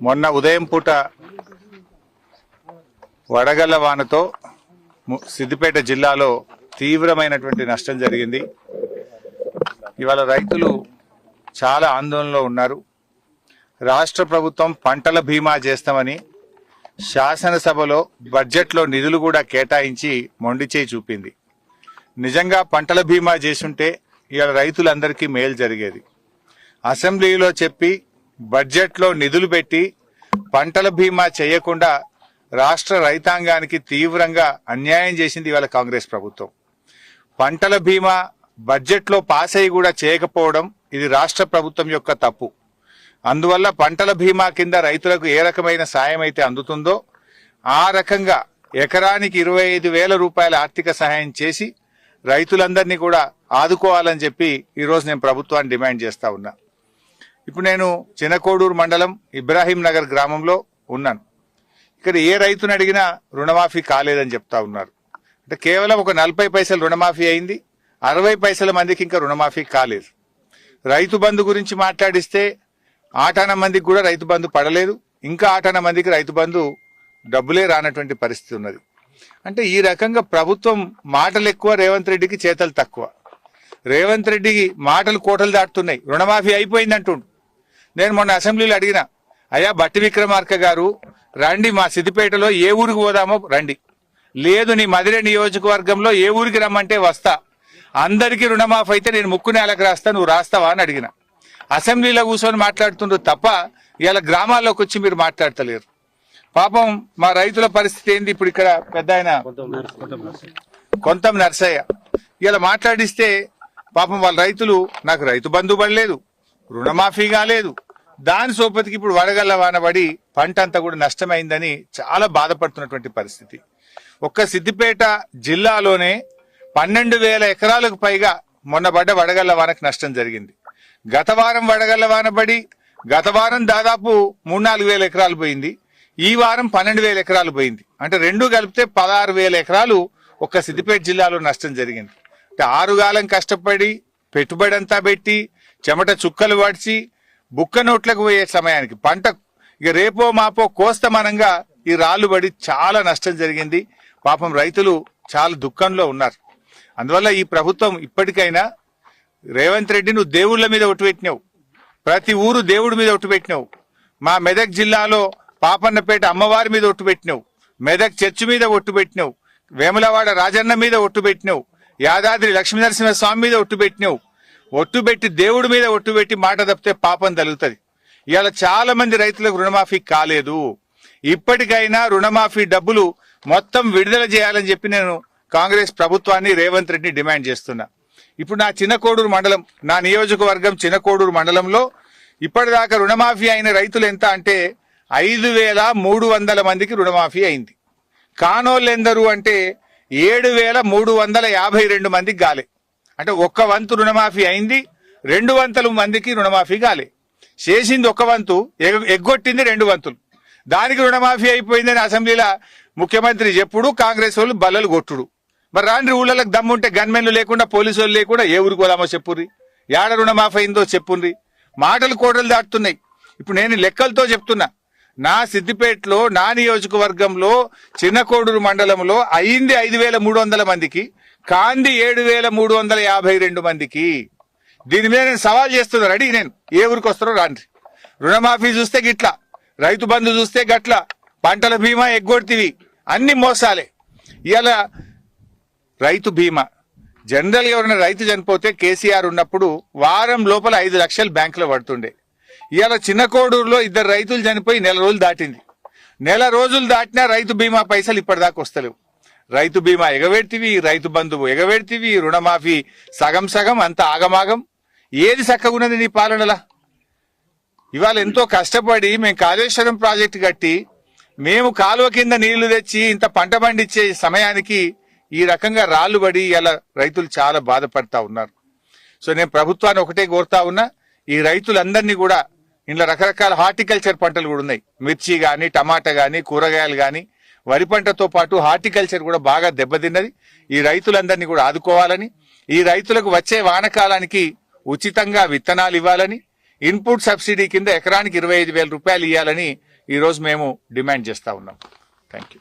మొన్న ఉదయం పూట వడగళ్ల వానతో సిద్దిపేట జిల్లాలో తీవ్రమైనటువంటి నష్టం జరిగింది. ఇవాళ రైతులు చాలా ఆందోళనలో ఉన్నారు. రాష్ట్ర ప్రభుత్వం పంటల బీమా చేస్తామని శాసనసభలో బడ్జెట్లో నిధులు కూడా కేటాయించి మొండి చేయి చూపింది. నిజంగా పంటల బీమా చేసుంటే ఇవాళ రైతులందరికీ మేలు జరిగేది. అసెంబ్లీలో చెప్పి బడ్జెట్లో నిధులు పెట్టి పంటల బీమా చేయకుండా రాష్ట్ర రైతాంగానికి తీవ్రంగా అన్యాయం చేసింది ఇవాళ కాంగ్రెస్ ప్రభుత్వం. పంటల బీమా బడ్జెట్లో పాస్ అయ్యి కూడా చేయకపోవడం ఇది రాష్ట్ర ప్రభుత్వం యొక్క తప్పు. అందువల్ల పంటల బీమా కింద రైతులకు ఏ రకమైన సాయం అయితే అందుతుందో ఆ రకంగా ఎకరానికి 25,000 రూపాయల ఆర్థిక సహాయం చేసి రైతులందరినీ కూడా ఆదుకోవాలని చెప్పి ఈరోజు నేను ప్రభుత్వాన్ని డిమాండ్ చేస్తా ఉన్నా. ఇప్పుడు నేను చినకోడూరు మండలం ఇబ్రాహీం నగర్ గ్రామంలో ఉన్నాను. ఇక్కడ ఏ రైతుని అడిగినా రుణమాఫీ కాలేదని చెప్తా ఉన్నారు. అంటే కేవలం ఒక 40 పైసలు రుణమాఫీ అయింది, 60 పైసల మందికి ఇంకా రుణమాఫీ కాలేదు. రైతు బంధు గురించి మాట్లాడిస్తే ఆటాన మందికి కూడా రైతు బంధు పడలేదు, ఇంకా ఆటాన మందికి రైతు బంధు డబ్బులే రానటువంటి పరిస్థితి ఉన్నది. అంటే ఈ రకంగా ప్రభుత్వం మాటలు ఎక్కువ, రేవంత్ రెడ్డికి చేతలు తక్కువ. రేవంత్ రెడ్డికి మాటలు కోటలు దాటుతున్నాయి. రుణమాఫీ అయిపోయింది అంటుండు. నేను మొన్న అసెంబ్లీలో అడిగిన, అయ్యా బట్టి విక్రమార్క గారు రండి, మా సిద్దిపేటలో ఏ ఊరికి పోదామో రండి. లేదు, నీ మదిరే నియోజకవర్గంలో ఏ ఊరికి రమ్మంటే వస్తా, అందరికీ రుణమాఫీ అయితే నేను ముక్కు నేలకు రాస్తా, నువ్వు రాస్తావా అని అడిగిన. అసెంబ్లీలో కూర్చొని మాట్లాడుతుండ్రు తప్ప ఇలా గ్రామాల్లోకి వచ్చి మీరు మాట్లాడతలేరు. పాపం మా రైతుల పరిస్థితి ఏంది? ఇప్పుడు ఇక్కడ పెద్ద ఆయన కొంతం నర్సయ్య ఇలా మాట్లాడిస్తే పాపం వాళ్ళ రైతులు, నాకు రైతు బంధు పడలేదు, రుణమాఫీ కాలేదు, దాని సోపతికి ఇప్పుడు వడగళ్ల వాన పడి పంట అంతా కూడా నష్టమైందని చాలా బాధపడుతున్నటువంటి పరిస్థితి. ఒక్క సిద్దిపేట జిల్లాలోనే 12,000 ఎకరాలకు పైగా మొన్న పడ్డ వడగళ్ల వానకు నష్టం జరిగింది. గత వారం వడగళ్ల వాన పడి గత వారం దాదాపు 3-4 ఎకరాలు పోయింది. ఈ వారం 12,000 ఎకరాలు పోయింది. అంటే రెండు కలిపితే 16,000 ఎకరాలు ఒక్క సిద్దిపేట జిల్లాలో నష్టం జరిగింది. అంటే 6 కాలం కష్టపడి పెట్టుబడి అంతా పెట్టి చెమట చుక్కలు పడిచి బుక్క నోట్లకు పోయే సమయానికి పంట ఇక రేపో మాపో కోస్తమనంగా ఈ రాళ్లు పడి చాలా నష్టం జరిగింది. పాపం రైతులు చాలా దుఃఖంలో ఉన్నారు. అందువల్ల ఈ ప్రభుత్వం ఇప్పటికైనా రేవంత్ రెడ్డి, నువ్వు దేవుళ్ళ మీద ఒట్టు పెట్టినావు, ప్రతి ఊరు దేవుడి మీద ఒట్టు పెట్టినావు. మా మెదక్ జిల్లాలో పాపన్నపేట అమ్మవారి మీద ఒట్టు పెట్టినావు, మెదక్ చర్చి మీద ఒట్టు పెట్టినావు, వేములవాడ రాజన్న మీద ఒట్టు పెట్టినావు, యాదాద్రి లక్ష్మీనరసింహ స్వామి మీద ఒట్టు పెట్టినావు. ఒట్టు పెట్టి దేవుడి మీద ఒట్టు పెట్టి మాట తప్పితే పాపం తగులుతుంది. ఇవాళ చాలా మంది రైతులకు రుణమాఫీ కాలేదు. ఇప్పటికైనా రుణమాఫీ డబ్బులు మొత్తం విడుదల చేయాలని చెప్పి నేను కాంగ్రెస్ ప్రభుత్వాన్ని, రేవంత్ రెడ్డిని డిమాండ్ చేస్తున్నా. ఇప్పుడు నా చినకోడూరు మండలం, నా నియోజకవర్గం చినకోడూరు మండలంలో ఇప్పటిదాకా రుణమాఫీ అయిన రైతులు ఎంత అంటే 5,300 మందికి రుణమాఫీ అయింది. కానోళ్ళు ఎందరు అంటే 7,352 మందికి గాలే. అంటే ఒక్క వంతు రుణమాఫీ అయింది, 2 మందికి రుణమాఫీ కాలే. చేసింది ఒక వంతు, ఎగ్గొట్టింది 2 వంతులు. దానికి రుణమాఫీ అయిపోయిందని అసెంబ్లీలో ముఖ్యమంత్రి చెప్పుడు, కాంగ్రెస్ వాళ్ళు బల్లలు కొట్టుడు. మరి రాండ్రి ఊళ్ళకి దమ్ముంటే గన్మెన్లు లేకుండా, పోలీసు వాళ్ళు లేకుండా ఏ ఊరికి పోదామో చెప్పుర్రి, ఏడ రుణమాఫీ అయిందో చెప్పుర్రి. మాటలు కోటలు దాటుతున్నాయి. ఇప్పుడు నేను లెక్కలతో చెప్తున్నా, నా సిద్దిపేటలో, నా నియోజకవర్గంలో చిన్నకోడూరు మండలంలో అయింది 5,300 మందికి, కాంది 7,352 మందికి. దీని మీద నేను సవాల్ చేస్తున్నా, రెడీ, నేను ఏ ఊరికి వస్తారో రాండి. రుణమాఫీ చూస్తే గిట్లా, రైతు బంధు చూస్తే గట్ల, పంటల బీమా ఎగ్గొడితివి, అన్ని మోసాలే. ఇవాళ రైతు బీమా జనరల్ గా ఎవరైనా రైతు చనిపోతే కేసీఆర్ ఉన్నప్పుడు వారం లోపల 5 లక్షలు బ్యాంకులో పడుతుండే. ఇవాళ చిన్నకోడూరులో 2 రైతులు చనిపోయి 1 నెల రోజులు దాటింది. 1 నెల రోజులు దాటినా రైతు బీమా పైసలు ఇప్పటిదాకా వస్తలేవు. రైతు బీమా ఎగబెడితివి, రైతు బంధువు ఎగబెడితివి, రుణమాఫీ సగం సగం, అంత ఆగమాగం. ఏది చక్కగున్నది నీ పాలనలా? ఇవాళ ఎంతో కష్టపడి మేము కాళేశ్వరం ప్రాజెక్టు కట్టి, మేము కాలువ కింద నీళ్లు తెచ్చి ఇంత పంట పండించే సమయానికి ఈ రకంగా రాళ్లు పడి ఇలా రైతులు చాలా బాధపడతా ఉన్నారు. సో నేను ప్రభుత్వాన్ని ఒకటే కోరుతా ఉన్నా, ఈ రైతులందరినీ కూడా, ఇంట్లో రకరకాల హార్టికల్చర్ పంటలు కూడా ఉన్నాయి, మిర్చి గాని, టమాటా గాని, కూరగాయలు గాని, వరి పంటతో పాటు హార్టికల్చర్ కూడా బాగా దెబ్బతిన్నది. ఈ రైతులందరినీ కూడా ఆదుకోవాలని, ఈ రైతులకు వచ్చే వానకాలానికి ఉచితంగా విత్తనాలు ఇవ్వాలని, ఇన్పుట్ సబ్సిడీ కింద ఎకరానికి 25,000 రూపాయలు ఇవ్వాలని ఈరోజు మేము డిమాండ్ చేస్తా ఉన్నాం. Thank you.